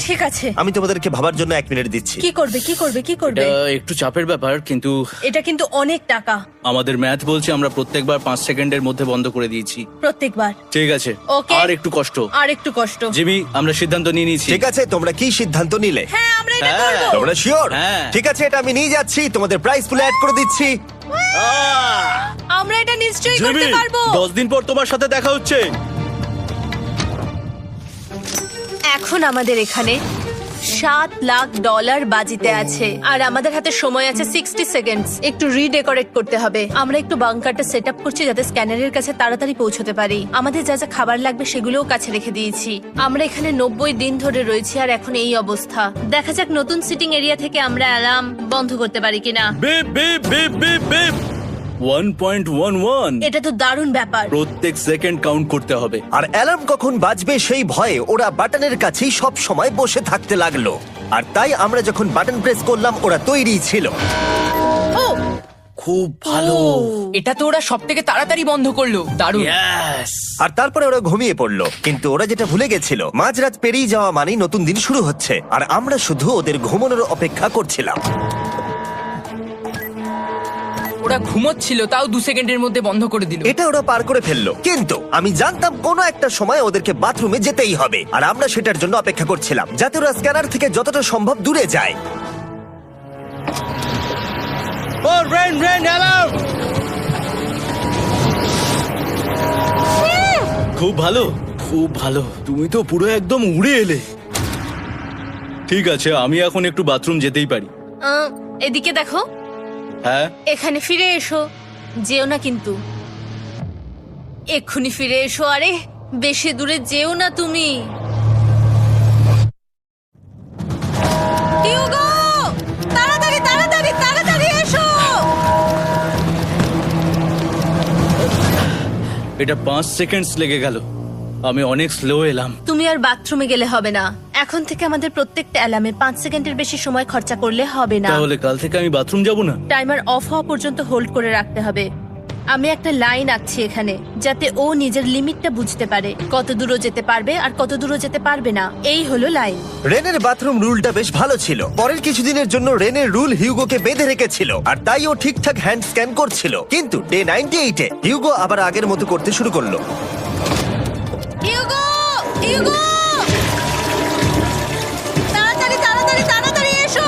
ঠিক আছে। আমি তোমাদেরকে ভাবার জন্য 1 মিনিট দিচ্ছি। কি করবে, কি করবে, কি করবে? এটা একটু চাপের ব্যাপার, কিন্তু এটা কিন্তু অনেক টাকা। আমাদের ম্যাথ বলছে আমরা প্রত্যেকবার 5 সেকেন্ডের মধ্যে বন্ধ করে দিয়েছি। প্রত্যেকবার। ঠিক আছে। Okay. আর একটু কষ্ট। আর একটু কষ্ট। জিমি, আমরা সিদ্ধান্ত নিয়ে নিয়েছি। ঠিক আছে, তোমরা কি সিদ্ধান্ত নিলে? হ্যাঁ, আমরা এটা হ্যাঁ। করব। তোমরা শিওর? হ্যাঁ। ঠিক আছে, এটা আমি নিয়ে যাচ্ছি, তোমাদের প্রাইস পুলে অ্যাড করে দিচ্ছি। আমরা এটা নিশ্চয়ই জিমি, করতে পারবো। 10 দিন পর তোমার সাথে দেখা হচ্ছে। এখন আমাদের এখানে $7,00,000 বাজিতে আছে, আর আমাদের হাতে সময় আছে 60 সেকেন্ডস। একটু রিডেকোরেট করতে হবে। আমরা একটু বাংকারটা সেট আপ করছি যাতে স্ক্যানারের কাছে তাড়াতাড়ি পৌঁছতে পারি। আমাদের যা যা খাবার লাগবে সেগুলোও কাছে রেখে দিয়েছি। আমরা এখানে 90 দিন ধরে রয়েছি, আর এখন এই অবস্থা। দেখা যাক নতুন সিটিং এরিয়া থেকে আমরা অ্যালার্ম বন্ধ করতে পারি কিনা। Beep beep beep beep beep. 1.11। এটা তো দারুণ ব্যাপার। প্রত্যেক সেকেন্ড কাউন্ট করতে হবে। আর অ্যালার্ম কখন বাজবে সেই ভয়ে ওরা বাটনের কাছেই সব সময় বসে থাকতে লাগলো। আর তাই আমরা যখন বাটন প্রেস করলাম ওরা তৈরি ছিল। ও খুব ভালো। এটা তো ওরা সব থেকে তাড়াতাড়ি বন্ধ করলো। দারুণ। ইয়েস। আর তারপরে ওরা ঘুমিয়ে পড়লো। কিন্তু ওরা যেটা ভুলে গেছিল, মাঝরাত পেরিয়ে যাওয়া মানেই নতুন দিন শুরু হচ্ছে। আর আমরা শুধু ওদের ঘুমানোর অপেক্ষা করছিলাম। ওরা ঘুমোচ্ছিল, তাও 2 সেকেন্ডের মধ্যে বন্ধ করে দিল। এটা ওরা পার করে ফেললো। কিন্তু আমি জানতাম কোনো একটা সময় ওদেরকে বাথরুমে যেতেই হবে, আর আমরা সেটার জন্য অপেক্ষা করছিলাম যাতে ওরা স্ক্যানার থেকে যতটা সম্ভব দূরে যায়। ও রেন রেন অ্যালার্ম। খুব ভালো, খুব ভালো। তুমি তো পুরো একদম উড়ে এলে। ঠিক আছে, আমি এখন একটু বাথরুম যেতেই পারি। এদিকে দেখো। হ্যাঁ। এখানে ফিরে এসো, যেও না কিন্তু। এক্ষুনি ফিরে এসো। আরে বেশি দূরে যেও না তুমি। হিউগো, তাড়াতাড়ি তাড়াতাড়ি তাড়াতাড়ি এসো। এটা 5 সেকেন্ডস লেগে গেল। আমি অনেক স্লো এলাম। তুমি আর বাথরুমে গেলে হবে না। এখন থেকে আমাদের প্রত্যেকটা অ্যালার্মে 5 সেকেন্ডের বেশি সময় খরচা করলে হবে না। তাহলে কাল থেকে আমি বাথরুম যাব না? টাইমার অফ হওয়া পর্যন্ত হোল্ড করে রাখতে হবে। আমি একটা লাইন আঁকছি এখানে, যাতে ও নিজের লিমিটটা বুঝতে পারে, কত দূরও যেতে পারবে আর কত দূরও যেতে পারবে না। এই হলো লাইন। রেনের বাথরুম রুলটা বেশ ভালো ছিল। পরের কিছুদিনের জন্য রেনের রুল হিউগোকে বেঁধে রেখেছিল, আর তাই ও ঠিকঠাক হ্যান্ড স্ক্যান করছিল। কিন্তু ডে 98-এ হিউগো আবার আগের মতো করতে শুরু করলো। হিউগো, হিউগো, তাড়াতাড়ি তাড়াতাড়ি তাড়াতাড়ি এসো।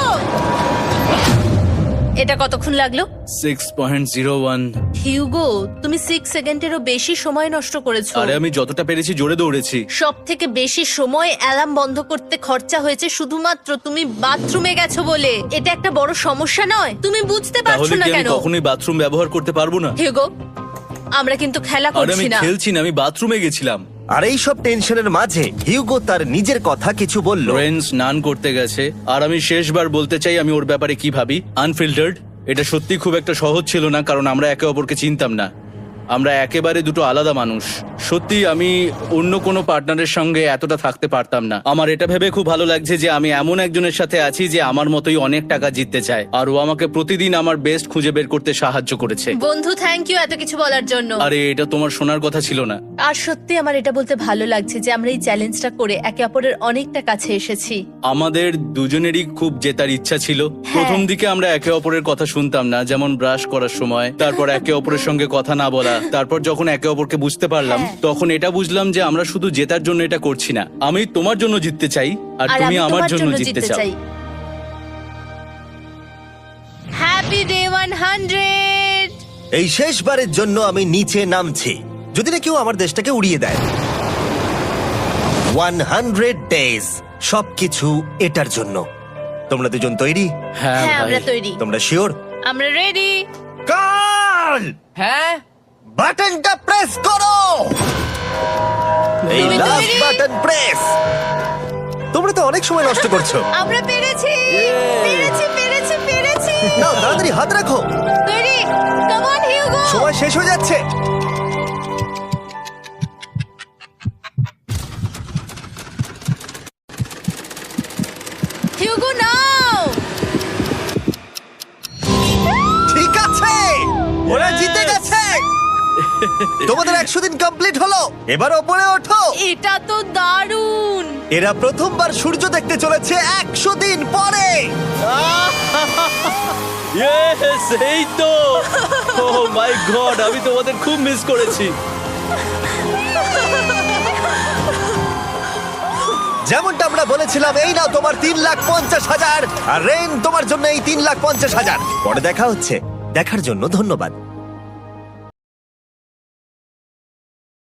এটা কতক্ষণ লাগলো? 6.01। হিউগো, তুমি 6 সেকেন্ডেরও বেশি সময় নষ্ট করেছো। আরে আমি যতটা পেরেছি জোরে দৌড়েছি। সব থেকে বেশি সময় অ্যালার্ম বন্ধ করতে খরচা হয়েছে শুধুমাত্র তুমি বাথরুমে গেছো বলে। এটা একটা বড় সমস্যা নয়? তুমি বুঝতে পারছো তাহলে না কি আমি কেন? কখনোই বাথরুম ব্যবহার করতে পারবো না? হিউগো, আমরা কিন্তু খেলা আরে আমি করছি না। খেলছি না, আমি বাথরুমে গেছিলাম। আর এই সব টেনশনের মাঝে হিউগো তার নিজের কথা কিছু বলল। রেন স্নান করতে গেছে, আর আমি শেষবার বলতে চাই আমি ওর ব্যাপারে কি ভাবি। আনফিল্টার্ড, এটা সত্যি খুব একটা সহজ ছিল না, কারণ আমরা একে অপরকে চিনতাম না। আমরা একেবারে দুটো আলাদা মানুষ। সত্যি আমি অন্য কোনো পার্টনারের সঙ্গে এতটা থাকতে পারতাম না। আমার এটা ভেবে খুব ভালো লাগছে যে আমি এমন একজনের সাথে আছি যে আমার মতোই অনেক টাকা জিততে চায়, আর ও আমাকে প্রতিদিন আমার বেস্ট খুঁজে বের করতে সাহায্য করেছে। বন্ধু, থ্যাংক ইউ এত কিছু বলার জন্য। আরে এটা তোমার শোনার কথা ছিল না। আর সত্যি আমার এটা বলতে ভালো লাগছে যে আমরা এই চ্যালেঞ্জটা করে একে অপরের অনেকটা কাছে এসেছি। আমাদের দুজনেরই খুব জেতার ইচ্ছা ছিল। প্রথম দিকে আমরা একে অপরের কথা শুনতাম না, যেমন ব্রাশ করার সময়, তারপর একে অপরের সঙ্গে কথা না বলা। তারপর যখন একে অপরকে বুঝতে পারলাম, তখন এটা বুঝলাম যে আমরা শুধু জেতার জন্য এটা করছি না। আমি তোমার জন্য জিততে চাই, আর আর তুমি আমি আমার তোমার জন্য জন্য জিততে জিততে চাও। চাই। Happy day 100। এই শেষবারের জন্য আমি নিচে নামছি, যদি না কেউ আমার দেশটাকে উড়িয়ে দেয়। 100 ডেজ, সবকিছু এটার জন্য। তোমরা দুজন তৈরি? হ্যাঁ হ্যাঁ, ভাই। আমরা তৈরি। তোমরা শিওর? আমরা রেডি। কাল হ্যাঁ, বাটনটা প্রেস করো। এই তুমি লাস্ট তৈরি? Button press. তোমরা তো অনেক সময় নষ্ট করছো। আমরা পেরেছি, পেরেছি, পেরেছি, পেরেছি। নাও তাড়াতাড়ি হাত রাখো, তৈরি? Come on Hugo. সময় শেষ হয়ে যাচ্ছে। হিউগো নাও। ঠিক আছে, ওরা জিতে গেছে। তোমাদের 100 দিন কমপ্লিট হলো। এবার ওপরে ওঠো। এটা তো দারুণ। এরা প্রথমবার সূর্য দেখতে চলেছে 100 দিন পরে। Yes, এই তো। Oh my God, আমি তোমাদের খুব মিস করেছি। যেমনটা আমরা বলেছিলাম, এই নাও তোমার 3,50,000, আর রেন তোমার জন্য এই 3,50,000। পরে দেখা হচ্ছে। দেখার জন্য ধন্যবাদ।